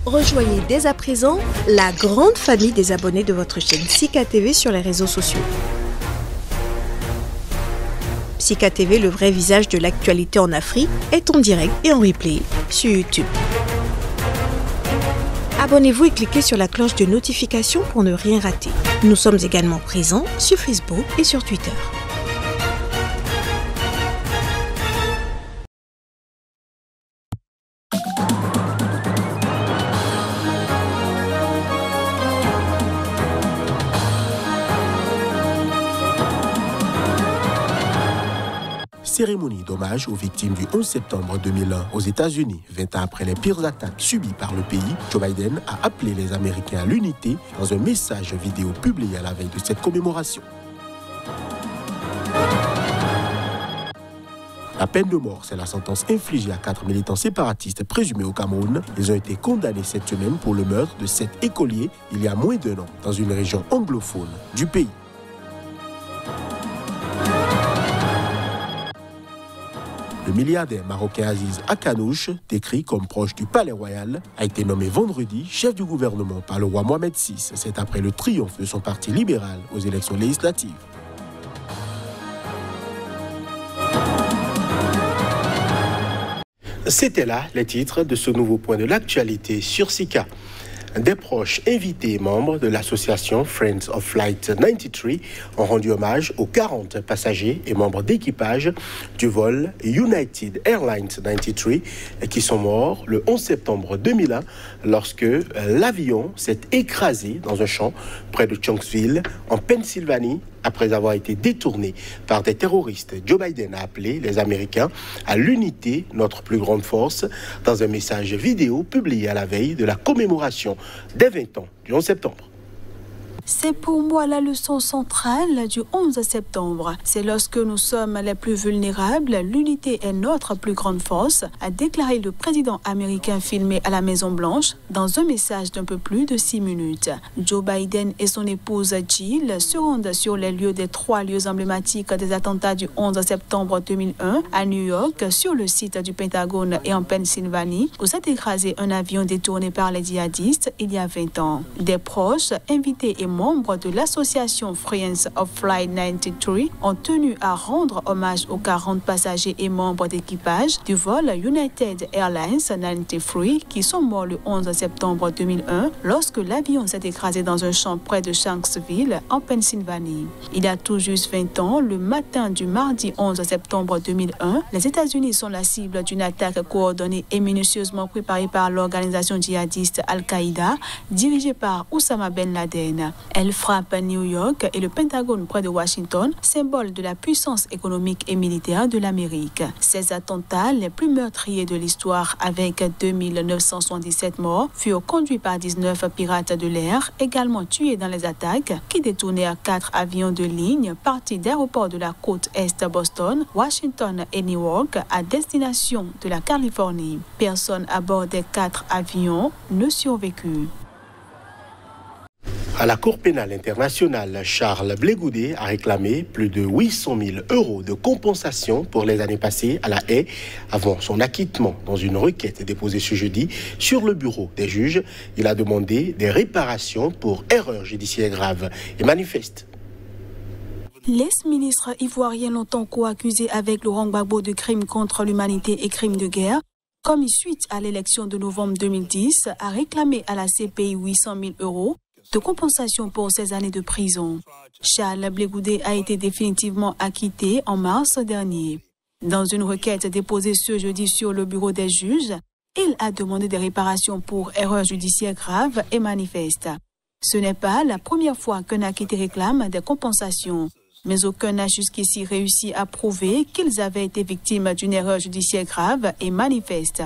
Rejoignez dès à présent la grande famille des abonnés de votre chaîne Sika TV sur les réseaux sociaux. Sika TV, le vrai visage de l'actualité en Afrique, est en direct et en replay sur YouTube. Abonnez-vous et cliquez sur la cloche de notification pour ne rien rater. Nous sommes également présents sur Facebook et sur Twitter. Cérémonie d'hommage aux victimes du 11 septembre 2001 aux États-Unis. 20 ans après les pires attaques subies par le pays, Joe Biden a appelé les Américains à l'unité dans un message vidéo publié à la veille de cette commémoration. La peine de mort, c'est la sentence infligée à 4 militants séparatistes présumés au Cameroun. Ils ont été condamnés cette semaine pour le meurtre de 7 écoliers il y a moins d'1 an dans une région anglophone du pays. Le milliardaire marocain Aziz Akanouche, décrit comme proche du palais royal, a été nommé vendredi chef du gouvernement par le roi Mohamed VI. C'est après le triomphe de son parti libéral aux élections législatives. C'était là les titres de ce nouveau point de l'actualité sur Sika. Des proches invités et membres de l'association Friends of Flight 93 ont rendu hommage aux 40 passagers et membres d'équipage du vol United Airlines 93 qui sont morts le 11 septembre 2001 lorsque l'avion s'est écrasé dans un champ près de Chunksville en Pennsylvanie après avoir été détourné par des terroristes. Joe Biden a appelé les Américains à l'unité, notre plus grande force, dans un message vidéo publié à la veille de la commémoration des 20 ans du 11 septembre. C'est pour moi la leçon centrale du 11 septembre. C'est lorsque nous sommes les plus vulnérables, l'unité est notre plus grande force, a déclaré le président américain filmé à la Maison-Blanche dans un message d'un peu plus de 6 minutes. Joe Biden et son épouse Jill se rendent sur les lieux des 3 lieux emblématiques des attentats du 11 septembre 2001 à New York, sur le site du Pentagone et en Pennsylvanie, où s'est écrasé un avion détourné par les djihadistes il y a 20 ans. Des proches, invités et membres de l'association Friends of Flight 93 ont tenu à rendre hommage aux 40 passagers et membres d'équipage du vol United Airlines 93 qui sont morts le 11 septembre 2001 lorsque l'avion s'est écrasé dans un champ près de Shanksville en Pennsylvanie. Il y a tout juste 20 ans, le matin du mardi 11 septembre 2001, les États-Unis sont la cible d'une attaque coordonnée et minutieusement préparée par l'organisation djihadiste Al-Qaïda dirigée par Oussama Ben Laden. Elle frappe New York et le Pentagone près de Washington, symbole de la puissance économique et militaire de l'Amérique. Ces attentats, les plus meurtriers de l'histoire avec 2977 morts, furent conduits par 19 pirates de l'air, également tués dans les attaques, qui détournèrent 4 avions de ligne partis d'aéroports de la côte Est Boston, Washington et Newark à destination de la Californie. Personne à bord des 4 avions ne survécut. À la Cour pénale internationale, Charles Blé Goudet a réclamé plus de 800 000 € de compensation pour les années passées à La Haye avant son acquittement. Dans une requête déposée ce jeudi sur le bureau des juges, il a demandé des réparations pour erreurs judiciaires graves et manifestes. L'ex-ministre ivoirien longtemps co-accusé avec Laurent Gbagbo de crimes contre l'humanité et crimes de guerre, commis suite à l'élection de novembre 2010, a réclamé à la CPI 800 000 € de compensation pour ces années de prison. Charles Blé Goudet a été définitivement acquitté en mars dernier. Dans une requête déposée ce jeudi sur le bureau des juges, il a demandé des réparations pour erreurs judiciaires graves et manifestes. Ce n'est pas la première fois qu'un acquitté réclame des compensations, mais aucun n'a jusqu'ici réussi à prouver qu'ils avaient été victimes d'une erreur judiciaire grave et manifeste.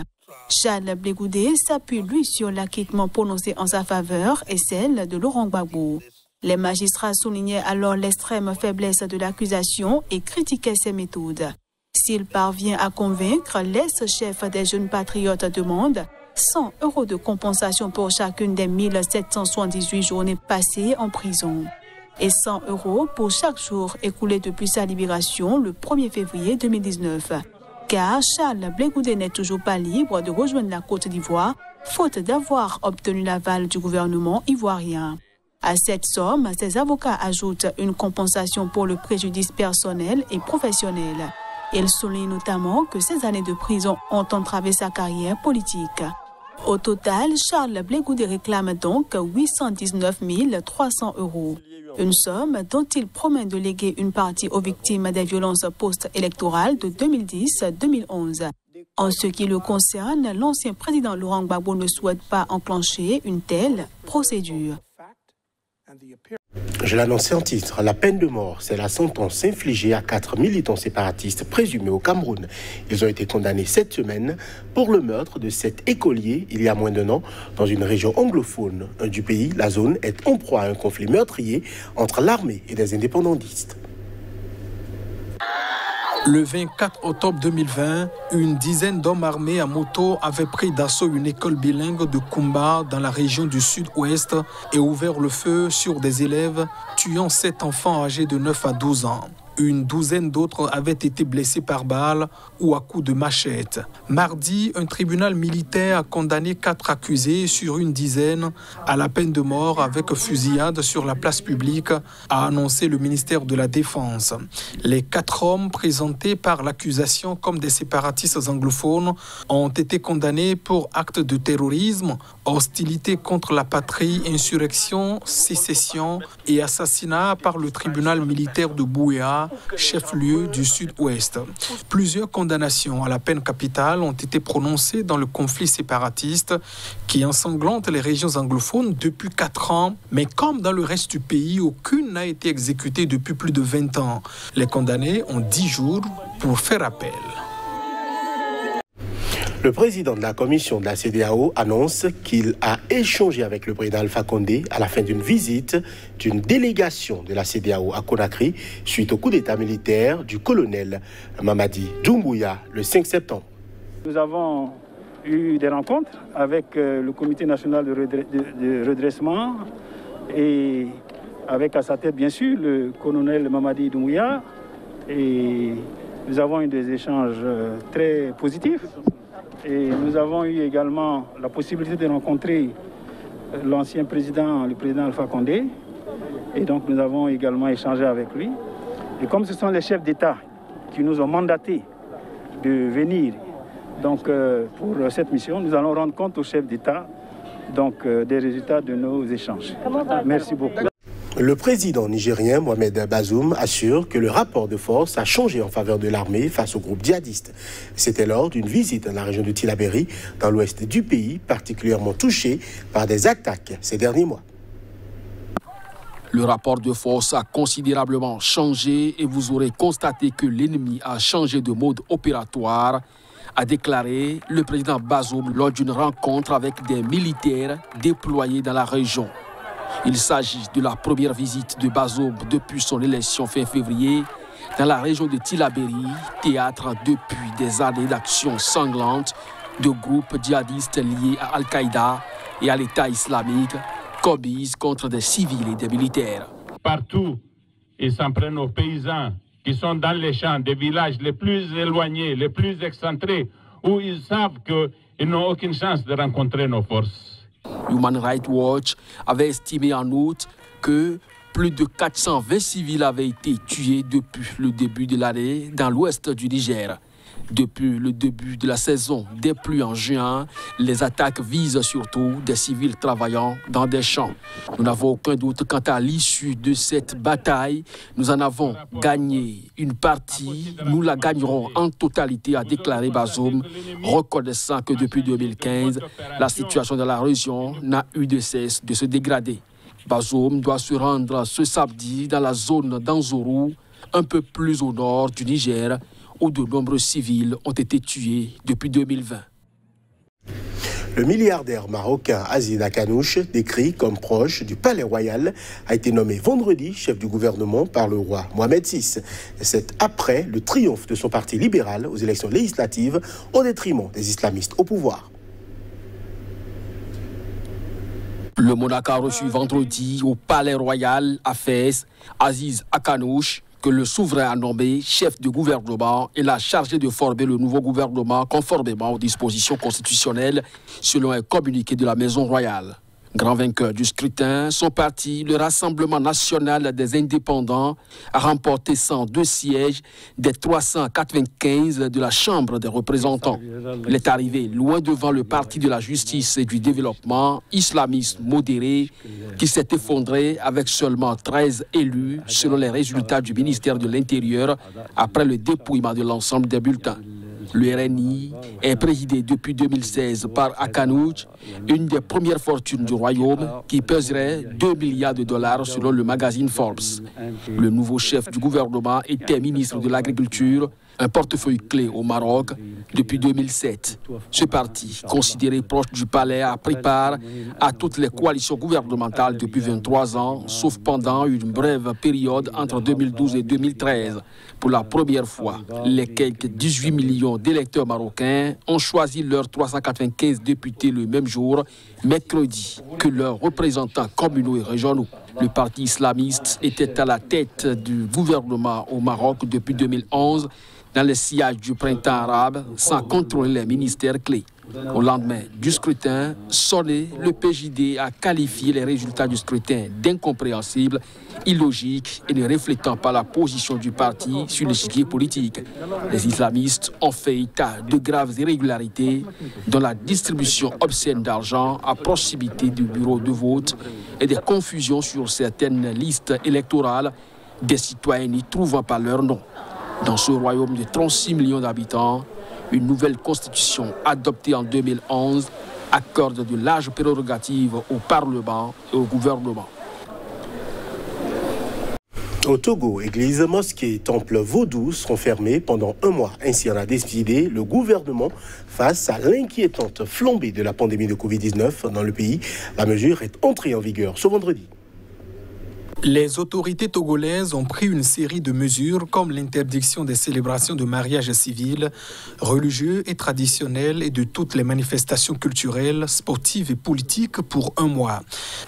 Charles Blé Goudet s'appuie, lui, sur l'acquittement prononcé en sa faveur et celle de Laurent Gbagbo. Les magistrats soulignaient alors l'extrême faiblesse de l'accusation et critiquaient ses méthodes. S'il parvient à convaincre, l'ex-chef des Jeunes Patriotes demande 100 € de compensation pour chacune des 1778 journées passées en prison et 100 € pour chaque jour écoulé depuis sa libération le 1er février 2019. Car Charles Blé Goudet n'est toujours pas libre de rejoindre la Côte d'Ivoire faute d'avoir obtenu l'aval du gouvernement ivoirien. À cette somme, ses avocats ajoutent une compensation pour le préjudice personnel et professionnel. Il souligne notamment que ces années de prison ont entravé sa carrière politique. Au total, Charles Blé Goudé réclame donc 819 300 €. Une somme dont il promet de léguer une partie aux victimes des violences post-électorales de 2010-2011. En ce qui le concerne, l'ancien président Laurent Gbagbo ne souhaite pas enclencher une telle procédure. Je l'annonçais en titre, la peine de mort, c'est la sentence infligée à 4 militants séparatistes présumés au Cameroun. Ils ont été condamnés cette semaine pour le meurtre de 7 écoliers il y a moins d'1 an dans une région anglophone du pays. La zone est en proie à un conflit meurtrier entre l'armée et des indépendantistes. Le 24 octobre 2020, une dizaine d'hommes armés à moto avaient pris d'assaut une école bilingue de Kumba dans la région du sud-ouest et ouvert le feu sur des élèves, tuant 7 enfants âgés de 9 à 12 ans. Une douzaine d'autres avaient été blessés par balle ou à coups de machette. Mardi, un tribunal militaire a condamné 4 accusés sur une dizaine à la peine de mort avec fusillade sur la place publique, a annoncé le ministère de la Défense. Les 4 hommes présentés par l'accusation comme des séparatistes anglophones ont été condamnés pour actes de terrorisme, hostilité contre la patrie, insurrection, sécession et assassinat par le tribunal militaire de Bouéa, chef-lieu du sud-ouest. Plusieurs condamnations à la peine capitale ont été prononcées dans le conflit séparatiste qui ensanglante les régions anglophones depuis 4 ans, mais comme dans le reste du pays, aucune n'a été exécutée depuis plus de 20 ans. Les condamnés ont 10 jours pour faire appel. Le président de la commission de la CEDEAO annonce qu'il a échangé avec le président Alpha Condé à la fin d'une visite d'une délégation de la CEDEAO à Conakry suite au coup d'État militaire du colonel Mamadi Doumbouya le 5 septembre. Nous avons eu des rencontres avec le comité national de redressement et avec à sa tête bien sûr le colonel Mamadi Doumbouya, et nous avons eu des échanges très positifs. Et nous avons eu également la possibilité de rencontrer l'ancien président, le président Alpha Condé. Et donc nous avons également échangé avec lui. Et comme ce sont les chefs d'État qui nous ont mandatés de venir donc, pour cette mission, nous allons rendre compte aux chefs d'État des résultats de nos échanges. Merci beaucoup. Le président nigérien Mohamed Bazoum assure que le rapport de force a changé en faveur de l'armée face au groupe djihadiste. C'était lors d'une visite dans la région de Tillabéri, dans l'ouest du pays, particulièrement touché par des attaques ces derniers mois. Le rapport de force a considérablement changé et vous aurez constaté que l'ennemi a changé de mode opératoire, a déclaré le président Bazoum lors d'une rencontre avec des militaires déployés dans la région. Il s'agit de la première visite de Bazoum depuis son élection fin février dans la région de Tillabéri, théâtre depuis des années d'actions sanglantes de groupes djihadistes liés à Al-Qaïda et à l'État islamique, commises contre des civils et des militaires. Partout, ils s'en prennent aux paysans qui sont dans les champs des villages les plus éloignés, les plus excentrés, où ils savent qu'ils n'ont aucune chance de rencontrer nos forces. Human Rights Watch avait estimé en août que plus de 420 civils avaient été tués depuis le début de l'année dans l'ouest du Niger. Depuis le début de la saison des pluies en juin, les attaques visent surtout des civils travaillant dans des champs. Nous n'avons aucun doute quant à l'issue de cette bataille. Nous en avons gagné une partie. Nous la gagnerons en totalité, a déclaré Bazoum, reconnaissant que depuis 2015, la situation dans la région n'a eu de cesse de se dégrader. Bazoum doit se rendre ce samedi dans la zone d'Anzourou, un peu plus au nord du Niger, où de nombreux civils ont été tués depuis 2020. Le milliardaire marocain Aziz Akanouche, décrit comme proche du Palais Royal, a été nommé vendredi chef du gouvernement par le roi Mohamed VI. C'est après le triomphe de son parti libéral aux élections législatives au détriment des islamistes au pouvoir. Le monarque a reçu vendredi au Palais Royal à Fès Aziz Akanouche, que le souverain a nommé chef de gouvernement et l'a chargé de former le nouveau gouvernement conformément aux dispositions constitutionnelles selon un communiqué de la Maison royale. Grand vainqueur du scrutin, son parti, le Rassemblement national des indépendants, a remporté 102 sièges des 395 de la Chambre des représentants. Il est arrivé loin devant le Parti de la justice et du développement, islamiste modéré, qui s'est effondré avec seulement 13 élus selon les résultats du ministère de l'Intérieur après le dépouillement de l'ensemble des bulletins. Le RNI est présidé depuis 2016 par Akanouch, une des premières fortunes du royaume qui pèserait 2 milliards de dollars selon le magazine Forbes. Le nouveau chef du gouvernement était ministre de l'Agriculture, un portefeuille clé au Maroc depuis 2007. Ce parti, considéré proche du palais, a pris part à toutes les coalitions gouvernementales depuis 23 ans, sauf pendant une brève période entre 2012 et 2013. Pour la première fois, les quelques 18 millions d'électeurs marocains ont choisi leurs 395 députés le même jour, mercredi, que leurs représentants communaux et régionaux. Le parti islamiste était à la tête du gouvernement au Maroc depuis 2011, dans le sillage du printemps arabe, sans contrôler les ministères clés. Au lendemain du scrutin, sonné, le PJD a qualifié les résultats du scrutin d'incompréhensibles, illogiques et ne reflétant pas la position du parti sur l'échiquier politique. Les islamistes ont fait état de graves irrégularités dans la distribution obscène d'argent à proximité du bureau de vote et des confusions sur certaines listes électorales, des citoyens n'y trouvant pas leur nom. Dans ce royaume de 36 millions d'habitants, une nouvelle constitution adoptée en 2011 accorde de larges prérogatives au Parlement et au gouvernement. Au Togo, églises, mosquées et temples vaudous seront fermés pendant un mois. Ainsi en a décidé le gouvernement face à l'inquiétante flambée de la pandémie de Covid-19 dans le pays. La mesure est entrée en vigueur ce vendredi. Les autorités togolaises ont pris une série de mesures comme l'interdiction des célébrations de mariages civils, religieux et traditionnels et de toutes les manifestations culturelles, sportives et politiques pour un mois.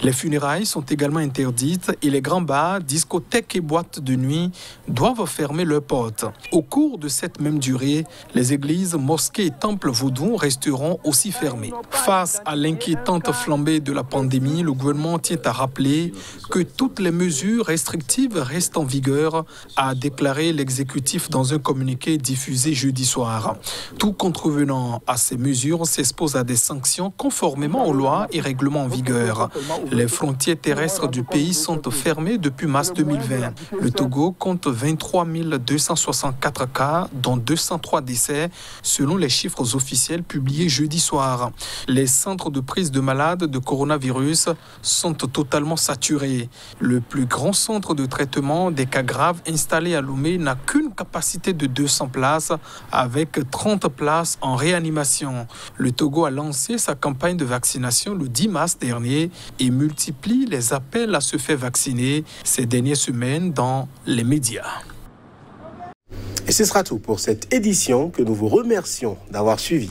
Les funérailles sont également interdites et les grands bars, discothèques et boîtes de nuit doivent fermer leurs portes. Au cours de cette même durée, les églises, mosquées et temples vaudous resteront aussi fermés. Face à l'inquiétante flambée de la pandémie, le gouvernement tient à rappeler que toutes les mesures restrictives restent en vigueur, a déclaré l'exécutif dans un communiqué diffusé jeudi soir. Tout contrevenant à ces mesures s'expose à des sanctions conformément aux lois et règlements en vigueur. Les frontières terrestres du pays sont fermées depuis mars 2020. Le Togo compte 23 264 cas, dont 203 décès, selon les chiffres officiels publiés jeudi soir. Les centres de prise de malades de coronavirus sont totalement saturés. Le plus grand centre de traitement des cas graves installé à Lomé n'a qu'une capacité de 200 places avec 30 places en réanimation. Le Togo a lancé sa campagne de vaccination le 10 mars dernier et multiplie les appels à se faire vacciner ces dernières semaines dans les médias. Et ce sera tout pour cette édition que nous vous remercions d'avoir suivi.